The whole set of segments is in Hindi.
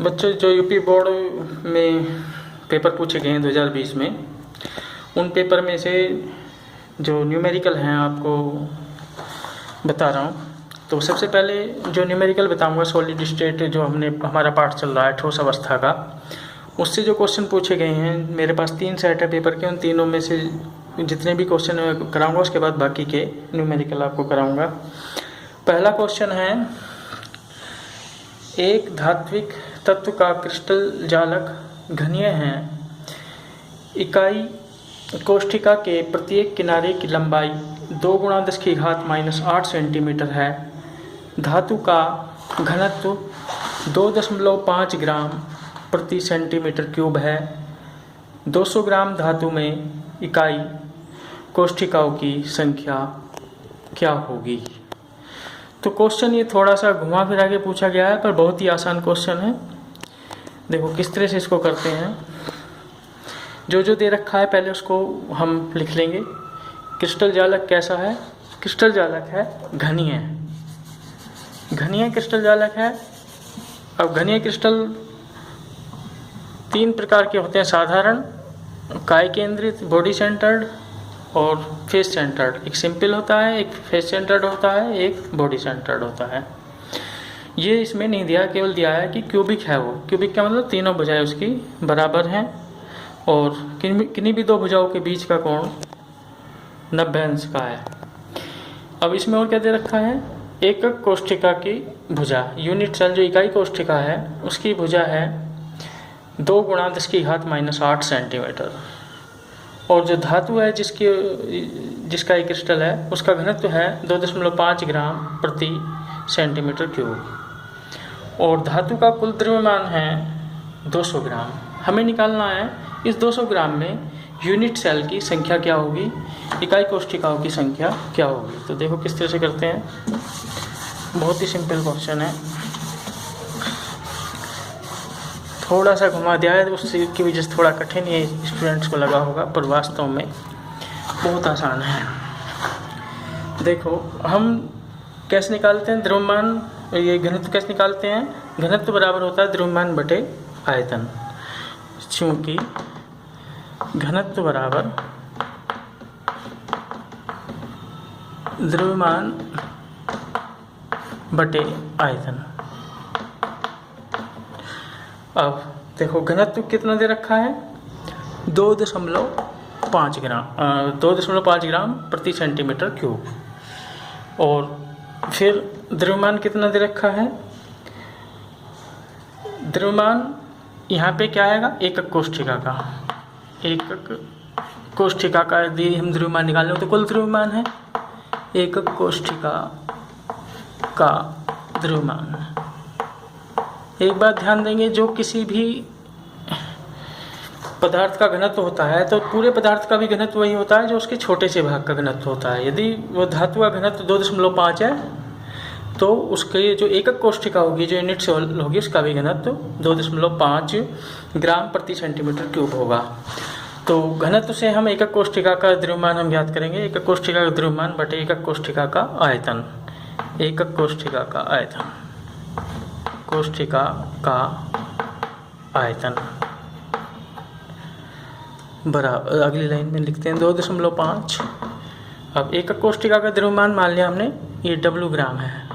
बच्चों, जो यूपी बोर्ड में पेपर पूछे गए हैं 2020 में, उन पेपर में से जो न्यूमेरिकल हैं आपको बता रहा हूँ। तो सबसे पहले जो न्यूमेरिकल बताऊँगा, सॉलिड स्टेट जो हमारा पाठ चल रहा है ठोस अवस्था का, उससे जो क्वेश्चन पूछे गए हैं, मेरे पास 3 सेट है पेपर के, उन तीनों में से जितने भी क्वेश्चन कराऊंगा उसके बाद बाकी के न्यूमेरिकल आपको कराऊंगा। पहला क्वेश्चन है, एक धात्विक तत्व का क्रिस्टल जालक घनीय है। इकाई कोष्ठिका के प्रत्येक किनारे की लंबाई 2 × 10⁻⁻8 सेंटीमीटर है। धातु का घनत्व 2.5 ग्राम प्रति सेंटीमीटर क्यूब है। 200 ग्राम धातु में इकाई कोष्ठिकाओं की संख्या क्या होगी। तो क्वेश्चन ये थोड़ा सा घुमा फिरा के पूछा गया है, पर बहुत ही आसान क्वेश्चन है। देखो किस तरह से इसको करते हैं। जो जो दे रखा है पहले उसको हम लिख लेंगे। क्रिस्टल जालक कैसा है? क्रिस्टल जालक है घनीय। घनीय क्रिस्टल जालक है। अब घनीय क्रिस्टल 3 प्रकार के होते हैं, साधारण, काय केंद्रित, बॉडी सेंटर्ड और फेस सेंटर्ड। एक सिंपल होता है, एक फेस सेंटर्ड होता है, एक बॉडी सेंटर्ड होता है। ये इसमें नहीं दिया, केवल दिया है कि क्यूबिक है वो। क्यूबिक का मतलब तीनों भुजाएं उसकी बराबर हैं और किन्हीं भी 2 भुजाओं के बीच का कोण 90 अंश का है। अब इसमें और क्या दे रखा है? एकक कोष्ठिका की भुजा, यूनिट सेल जो इकाई कोष्ठिका है उसकी भुजा है 2 × 10⁻⁻8 सेंटीमीटर। और जो धातु है जिसका एक क्रिस्टल है उसका घनत्व है 2.5 ग्राम प्रति सेंटीमीटर क्यूब। और धातु का कुल द्रव्यमान है 200 ग्राम। हमें निकालना है इस 200 ग्राम में यूनिट सेल की संख्या क्या होगी, इकाई कोष्ठिकाओं की संख्या क्या होगी। तो देखो किस तरह से करते हैं। बहुत ही सिंपल क्वेश्चन है, थोड़ा सा घुमा दिया है, उसकी वजह से थोड़ा कठिन ये स्टूडेंट्स को लगा होगा, पर वास्तव में बहुत आसान है। देखो हम कैसे निकालते हैं द्रव्यमान, ये घनत्व कैसे निकालते हैं। घनत्व बराबर होता है द्रव्यमान बटे आयतन। चूँकि घनत्व बराबर द्रव्यमान बटे आयतन। अब देखो घनत्व कितना दे रखा है, 2.5 ग्राम प्रति सेंटीमीटर क्यूब। और फिर द्रव्यमान कितना दे रखा है। द्रव्यमान यहाँ पे क्या आएगा, एकक कोष्ठिका का। एकक कोष्ठिका का यदि हम द्रव्यमान निकालें तो कुल द्रव्यमान है, एकक कोष्ठिका का द्रव्यमान। एक बात ध्यान देंगे, जो किसी भी पदार्थ का घनत्व होता है तो पूरे पदार्थ का भी घनत्व वही होता है जो उसके छोटे से भाग का घनत्व होता है। यदि वो धातु का घनत्व 2.5 है तो उसके जो एकक कोष्ठिका होगी, जो यूनिट सेल होगी, उसका भी घनत्व 2.5 ग्राम प्रति सेंटीमीटर क्यूब होगा। तो घनत्व से हम एकक कोष्ठिका का द्रव्यमान हम ज्ञात करेंगे। एकक कोष्ठिका का द्रव्यमान बटे एकक कोष्ठिका का आयतन। एकक कोष्ठिका का आयतन, कोष्ठिका का आयतन बराबर, अगली लाइन में लिखते हैं 2.5। अब एकक कोष्ठिका का द्रव्यमान मान लिया हमने, ये W ग्राम है।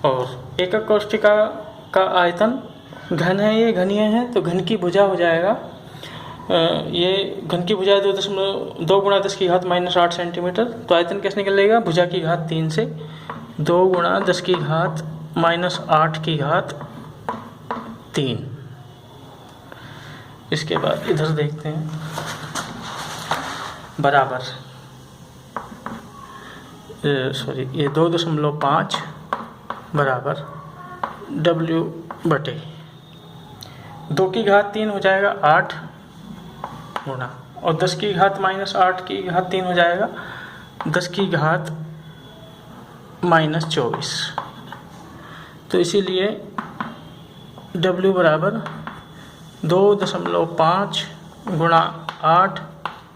और एकक कोष्ठिका का आयतन घन है, ये घनीय है, तो घन की भुजा हो जाएगा, ये घन की भुजा 2 × 10⁻⁻8 सेंटीमीटर। तो आयतन कैसे निकलेगा, भुजा की घात 3 से 2 × 10⁻⁻3। इसके बाद इधर देखते हैं, बराबर ये 2.5 बराबर W बटे 2 की घात 3 हो जाएगा 8 गुणा, और 10 की घात -8 की घात 3 हो जाएगा 10 की घात -24। तो इसीलिए W बराबर 2.5 गुणा 8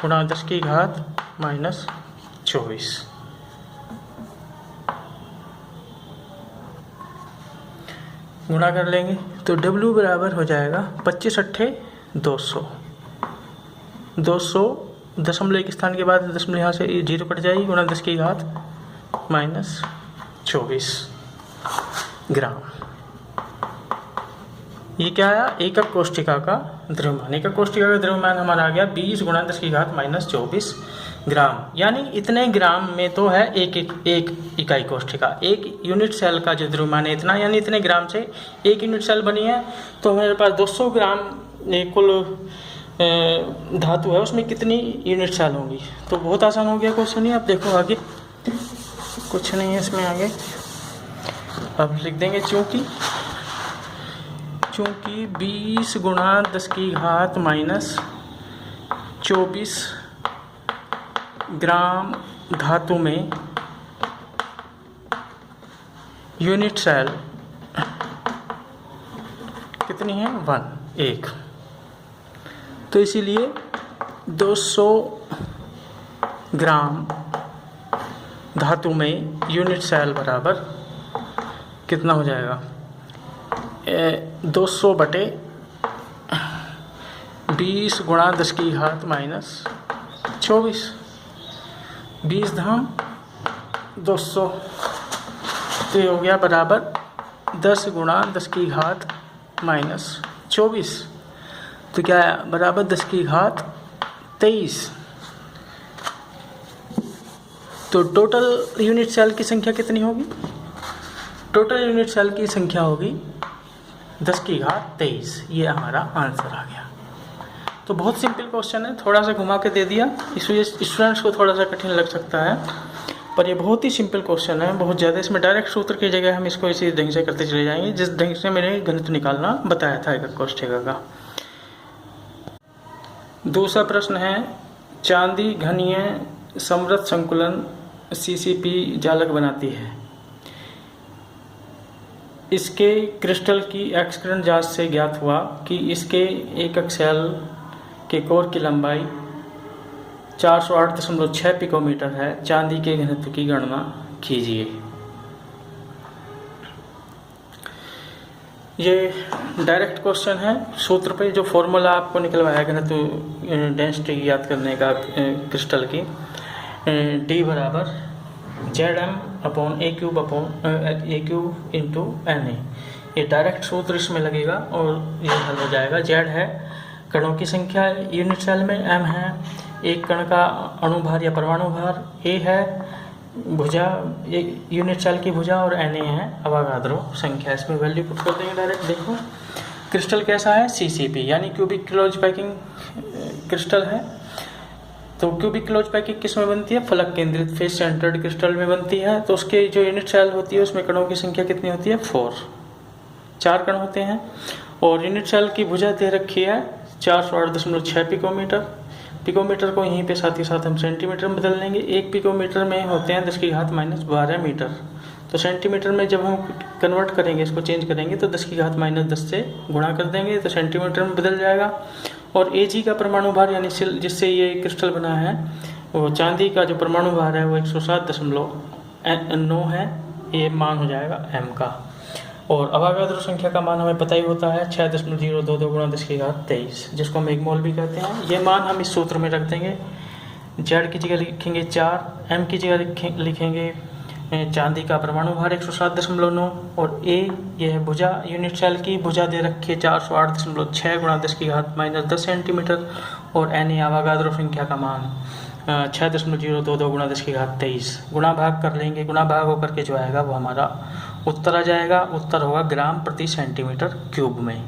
गुणा 10 की घात -24। गुणा कर लेंगे तो W बराबर हो जाएगा 25 अट्ठे 200। 200 दशमलव एक स्थान के बाद दशमलव यहाँ से 0 कट जाएगी, गुणा 10 की घात -24 ग्राम। ये क्या आया? एकक कोष्ठिका का द्रव्यमान। एकक कोष्ठिका का द्रव्यमान हमारा आ गया 20 गुणा 10 की घात -24 ग्राम। यानी इतने ग्राम में तो है एक इकाई कोष्ठिका। एक यूनिट सेल का जो द्रव्यमान है इतना, यानी इतने ग्राम से एक यूनिट सेल बनी है। तो हमारे पास 200 ग्राम कुल धातु है, उसमें कितनी यूनिट सेल होंगी? तो बहुत आसान हो गया क्वेश्चन ही। अब देखो आगे कुछ नहीं है इसमें आगे। अब लिख देंगे चूँकि 20 गुणा 10 की घात -24 ग्राम धातु में यूनिट सेल कितनी है? 1। तो इसीलिए 200 ग्राम धातु में यूनिट सेल बराबर कितना हो जाएगा? 200 बटे 20 गुणा 10 की घात -24। 20 धाम 200 तो ये हो गया बराबर 10 गुणा 10 की घात -24। तो क्या है? बराबर 10 की घात 23। तो टोटल यूनिट सेल की संख्या कितनी होगी? टोटल यूनिट सेल की संख्या होगी 10 की घात 23। ये हमारा आंसर आ गया। तो बहुत सिंपल क्वेश्चन है, थोड़ा सा घुमा के दे दिया, इस वजह से स्टूडेंट्स को थोड़ा सा कठिन लग सकता है, पर ये बहुत ही सिंपल क्वेश्चन है। बहुत ज़्यादा इसमें डायरेक्ट सूत्र की जगह हम इसको इसी ढंग से करते चले जाएंगे जिस ढंग से मैंने गणित निकालना बताया था एकक कोष्ठिका का। दूसरा प्रश्न है, चांदी घनीय समृद्ध संकुलन CCP जालक बनाती है। इसके क्रिस्टल की एक्स किरण जांच से ज्ञात हुआ कि इसके एकक सेल के कोर की लंबाई 408.6 पिकोमीटर है। चांदी के घनत्व की गणना कीजिए। ये डायरेक्ट क्वेश्चन है। सूत्र पे जो फॉर्मूला आपको निकलवाया घनत्व डेंसिटी याद करने का क्रिस्टल की, D बराबर Zm/A³ इंटू Na। ये डायरेक्ट सूत्र इसमें लगेगा और ये हल हो जाएगा। Z है कणों की संख्या यूनिट सेल में, M है एक कण का अणुभार या परमाणु भार, A है भुजा यूनिट सेल की भुजा और Na है अवागाद्रो संख्या। इसमें वैल्यू पुट कर देंगे डायरेक्ट। देखो क्रिस्टल कैसा है? CCP यानी क्यूबिक क्लोज पैकिंग क्रिस्टल है। तो क्यूबिक क्लोज पैकिंग किस में बनती है? फलक केंद्रित फेस सेंटर्ड क्रिस्टल में बनती है। तो उसके जो यूनिट सेल होती है उसमें कणों की संख्या कितनी होती है? 4 कण होते हैं। और यूनिट सेल की भुजा दे रखी है 408.6 पिकोमीटर। पिकोमीटर को यहीं पे साथ ही साथ हम सेंटीमीटर में बदल लेंगे। 1 पिकोमीटर में होते हैं 10 की घात -12 मीटर। तो सेंटीमीटर में जब हम कन्वर्ट करेंगे, इसको चेंज करेंगे तो 10 की घात -10 से गुणा कर देंगे तो सेंटीमीटर में बदल जाएगा। और Ag का परमाणु भार यानी जिससे ये क्रिस्टल बना है, वो चांदी का जो परमाणु भार है वो 107.9 है। ये मान हो जाएगा m का। और अवागाद्रो संख्या का मान हमें पता ही होता है 6.022 गुणा 10 की घात 23, जिसको हम 1 मोल भी कहते हैं। ये मान हम इस सूत्र में रख देंगे। Z की जगह लिखेंगे 4, M की जगह लिखेंगे चांदी का परमाणु भार 107.9 और A ये है भुजा यूनिट सेल की भुजा दे रखी है 408.6 गुणा 10 की घात -10 सेंटीमीटर और Na अवागाद्रो संख्या का मान 6.022 गुणा 10 की घात 23। गुणा भाग कर लेंगे, गुणा भाग होकर के जो आएगा वो हमारा उत्तर आ जाएगा। उत्तर होगा ग्राम प्रति सेंटीमीटर क्यूब में।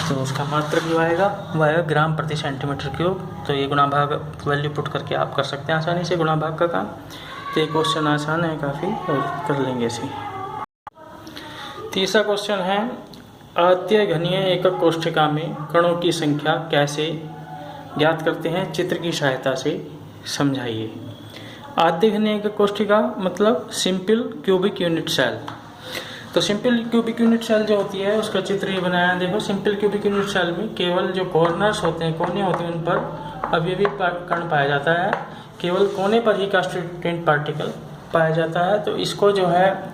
तो उसका मात्रक जो आएगा वो आएगा ग्राम प्रति सेंटीमीटर क्यूब। तो ये गुणा भाग वैल्यू पुट करके आप कर सकते हैं आसानी से गुणा भाग का काम। तो ये क्वेश्चन आसान है काफ़ी और कर लेंगे इसे। तीसरा क्वेश्चन है, आद्य घनीय एकक कोष्ठिका में कणों की संख्या कैसे ज्ञात करते हैं? चित्र की सहायता से समझाइए। आद्य घनीय एकक कोष्ठिका मतलब सिंपल क्यूबिक यूनिट सेल। तो सिंपल क्यूबिक यूनिट सेल जो होती है उसका चित्र ये बनाया। देखो सिंपल क्यूबिक यूनिट सेल में केवल जो कॉर्नर्स होते हैं, कोने होते हैं, उन पर अवयवी कण पाया जाता है। केवल कोने पर ही कांस्टिट्यूएंट पार्टिकल पाया जाता है। तो इसको जो है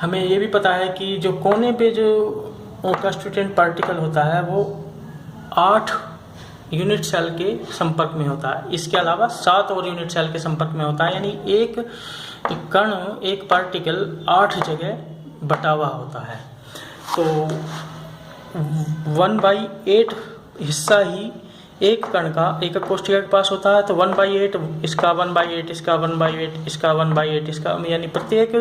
हमें ये भी पता है कि जो कोने पे जो कांस्टिट्यूएंट पार्टिकल होता है वो 8 यूनिट सेल के संपर्क में होता है। इसके अलावा 7 और यूनिट सेल के संपर्क में होता है, यानी एक कण, एक पार्टिकल 8 जगह बटा हुआ होता है। तो 1/8 हिस्सा ही एक कण का एक कोष्ठिका के पास होता है। तो 1/8 इसका, 1/8 इसका, 1/8 इसका, 1/8 इसका, यानी प्रत्येक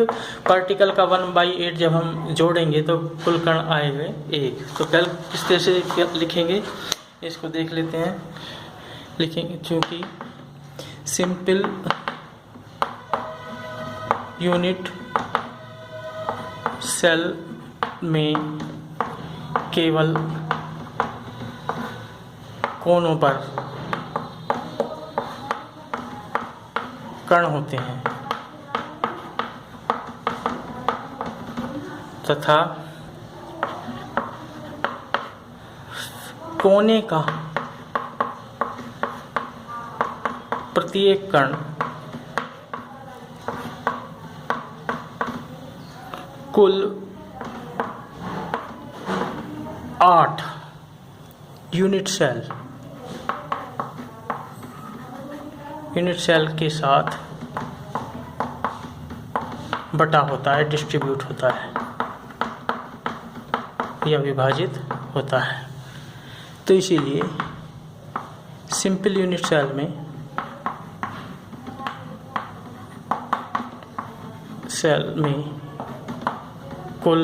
पार्टिकल का 1/8 जब हम जोड़ेंगे तो कुल कण आएंगे 1। तो कल किस तरह से लिखेंगे इसको देख लेते हैं। लिखेंगे चूँकि सिंपल यूनिट सेल में केवल कोनों पर कण होते हैं तथा कोने का प्रत्येक कण कुल 8 यूनिट सेल के साथ बटा होता है, डिस्ट्रीब्यूट होता है या विभाजित होता है। तो इसीलिए सिंपल यूनिट सेल में कुल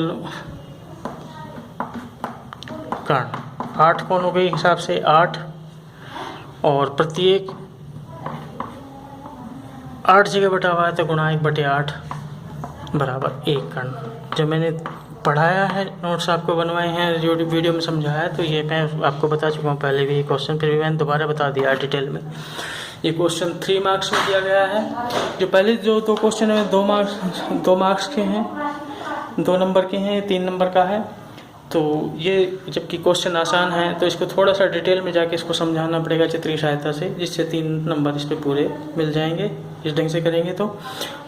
कण 8 कोनों के हिसाब से 8, और प्रत्येक 8 जगह बटा हुआ है तो गुणा 1/8 बराबर 1 कण। जो मैंने पढ़ाया है, नोट्स आपको बनवाए हैं, जो वीडियो में समझाया है, तो ये मैं आपको बता चुका हूँ पहले भी क्वेश्चन, फिर भी मैंने दोबारा बता दिया डिटेल में। ये क्वेश्चन 3 मार्क्स में दिया गया है। जो पहले जो 2 क्वेश्चन है 2 मार्क्स के हैं, 2 नंबर के हैं, 3 नंबर का है। तो ये जबकि क्वेश्चन आसान है तो इसको थोड़ा सा डिटेल में जाके इसको समझाना पड़ेगा चित्रीय सहायता से, जिससे 3 नंबर इस पे पूरे मिल जाएंगे इस ढंग से करेंगे तो।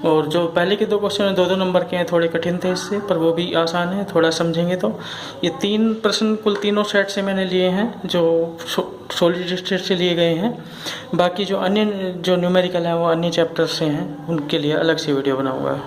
और जो पहले के 2 क्वेश्चन हैं 2-2 नंबर के हैं, थोड़े कठिन थे इससे, पर वो भी आसान है थोड़ा समझेंगे तो। ये 3 प्रश्न कुल तीनों सेट से मैंने लिए हैं, जो सॉलिड स्टेट से लिए गए हैं। बाकी जो अन्य जो न्यूमेरिकल है वो अन्य चैप्टर से हैं, उनके लिए अलग से वीडियो बनाऊँगा।